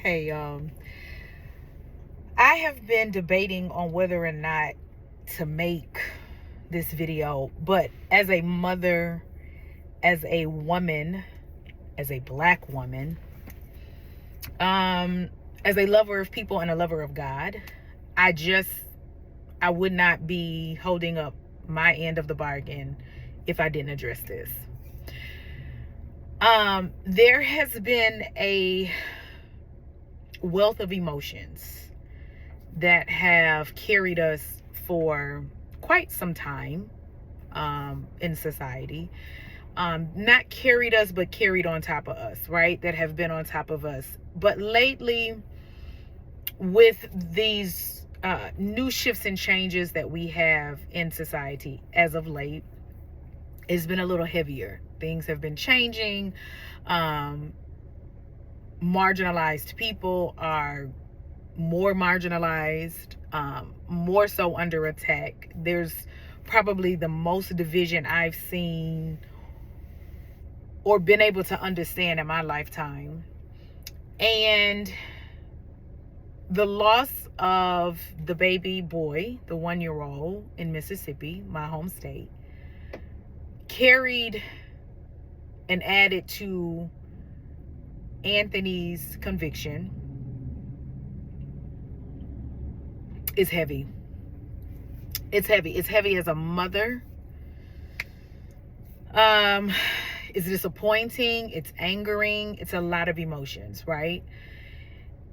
Hey, I have been debating on whether or not to make this video, but as a mother, as a woman, as a black woman, as a lover of people and a lover of God, I would not be holding up my end of the bargain if I didn't address this. There has been a wealth of emotions that have carried us for quite some time in society. Not carried us, but carried on top of us, right? That have been on top of us. But lately, with these new shifts and changes that we have in society as of late, it's been a little heavier. Things have been changing. Marginalized people are more marginalized, more so under attack. There's probably the most division I've seen or been able to understand in my lifetime. And the loss of the baby boy, the 1-year-old in Mississippi, my home state, carried and added to Anthony's conviction is heavy. It's heavy. It's heavy as a mother. It's disappointing. It's angering. It's a lot of emotions, right?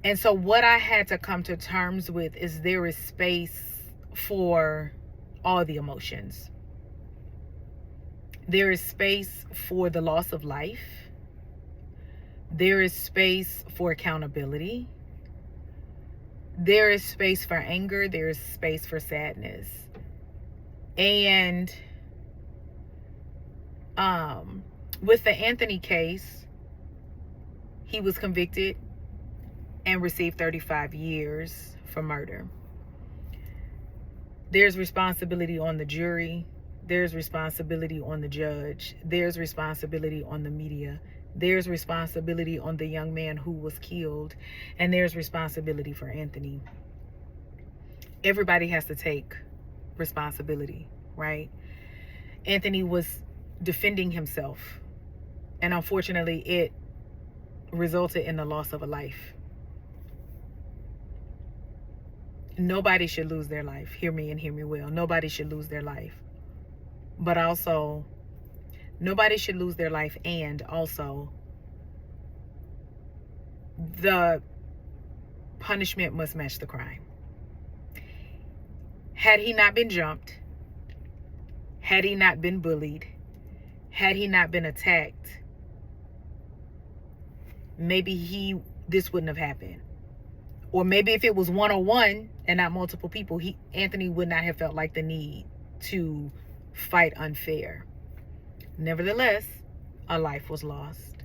And so what I had to come to terms with is there is space for all the emotions. There is space for the loss of life. There is space for accountability. There is space for anger. There is space for sadness. And with the Anthony case, he was convicted and received 35 years for murder. There's responsibility on the jury. There's responsibility on the judge. There's responsibility on the media. There's responsibility on the young man who was killed. And there's responsibility for Anthony. Everybody has to take responsibility, right? Anthony was defending himself. And unfortunately, it resulted in the loss of a life. Nobody should lose their life. Hear me and hear me well. Nobody should lose their life. But also, nobody should lose their life, and also the punishment must match the crime. Had he not been jumped, had he not been bullied, had he not been attacked, maybe this wouldn't have happened. Or maybe if it was one-on-one and not multiple people, Anthony would not have felt like the need to fight unfair. Nevertheless, a life was lost.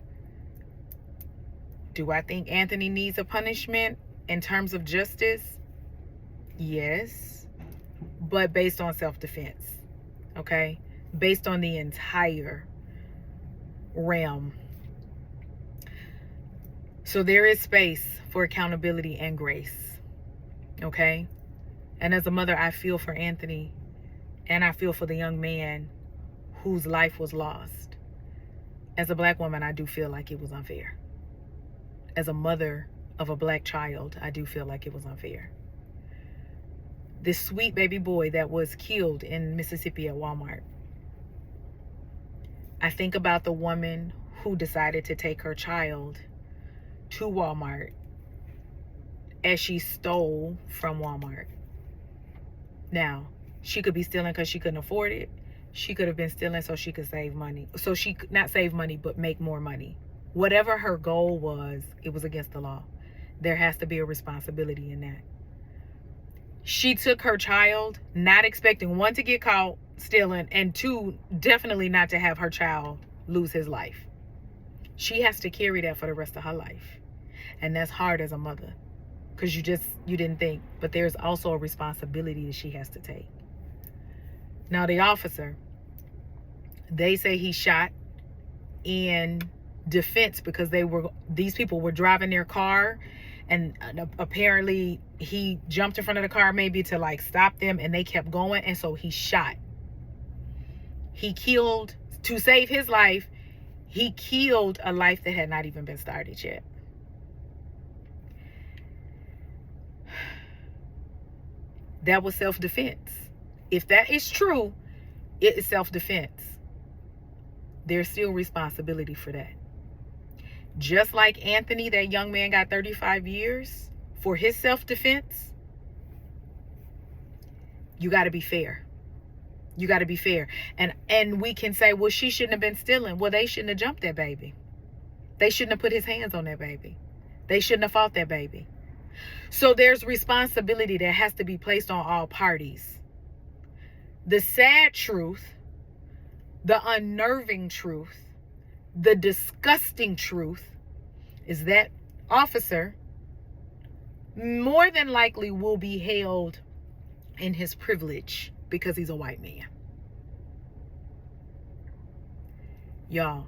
Do I think Anthony needs a punishment in terms of justice? Yes, but based on self-defense, okay? Based on the entire realm. So there is space for accountability and grace, okay? And as a mother, I feel for Anthony, and I feel for the young man whose life was lost. As a black woman, I do feel like it was unfair. As a mother of a black child, I do feel like it was unfair. This sweet baby boy that was killed in Mississippi at Walmart. I think about the woman who decided to take her child to Walmart as she stole from Walmart. Now, she could be stealing because she couldn't afford it. She could have been stealing so she could save money. So she could not save money, but make more money. Whatever her goal was, it was against the law. There has to be a responsibility in that. She took her child, not expecting, one, to get caught stealing, and two, definitely not to have her child lose his life. She has to carry that for the rest of her life. And that's hard as a mother, because you didn't think. But there's also a responsibility that she has to take. Now, the officer, they say he shot in defense because these people were driving their car And apparently he jumped in front of the car maybe to like stop them, and they kept going, and so he shot. He killed, to save his life, he killed a life that had not even been started yet. That was self-defense. If that is true, it is self-defense. There's still responsibility for that. Just like Anthony, that young man got 35 years for his self-defense, you got to be fair. You got to be fair. And we can say, well, she shouldn't have been stealing. Well, they shouldn't have jumped that baby. They shouldn't have put his hands on that baby. They shouldn't have fought that baby. So there's responsibility that has to be placed on all parties. The sad truth, the unnerving truth, the disgusting truth is that officer more than likely will be held in his privilege because he's a white man. Y'all,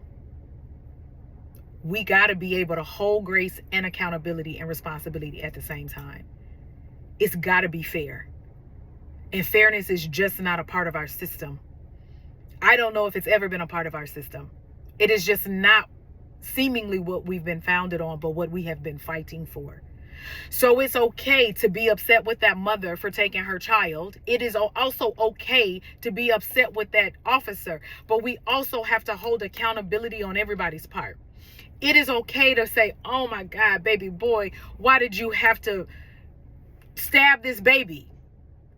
we got to be able to hold grace and accountability and responsibility at the same time. It's got to be fair. And fairness is just not a part of our system. I don't know if it's ever been a part of our system. It is just not seemingly what we've been founded on, but what we have been fighting for. So it's okay to be upset with that mother for taking her child. It is also okay to be upset with that officer, but we also have to hold accountability on everybody's part. It is okay to say, oh my God, baby boy, why did you have to stab this baby?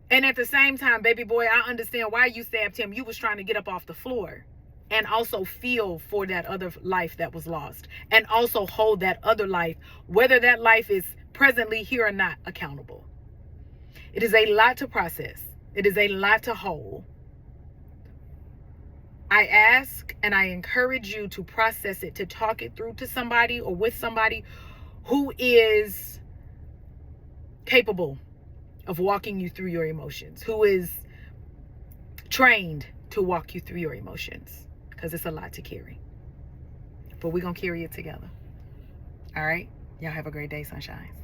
And at the same time, baby boy, I understand why you stabbed him. You was trying to get up off the floor. And also feel for that other life that was lost. And also hold that other life, whether that life is presently here or not, accountable. It is a lot to process. It is a lot to hold. I ask and I encourage you to process it, to talk it through to somebody or with somebody who is capable of walking you through your emotions, who is trained to walk you through your emotions, because it's a lot to carry. But we're going to carry it together. All right? Y'all have a great day, sunshines.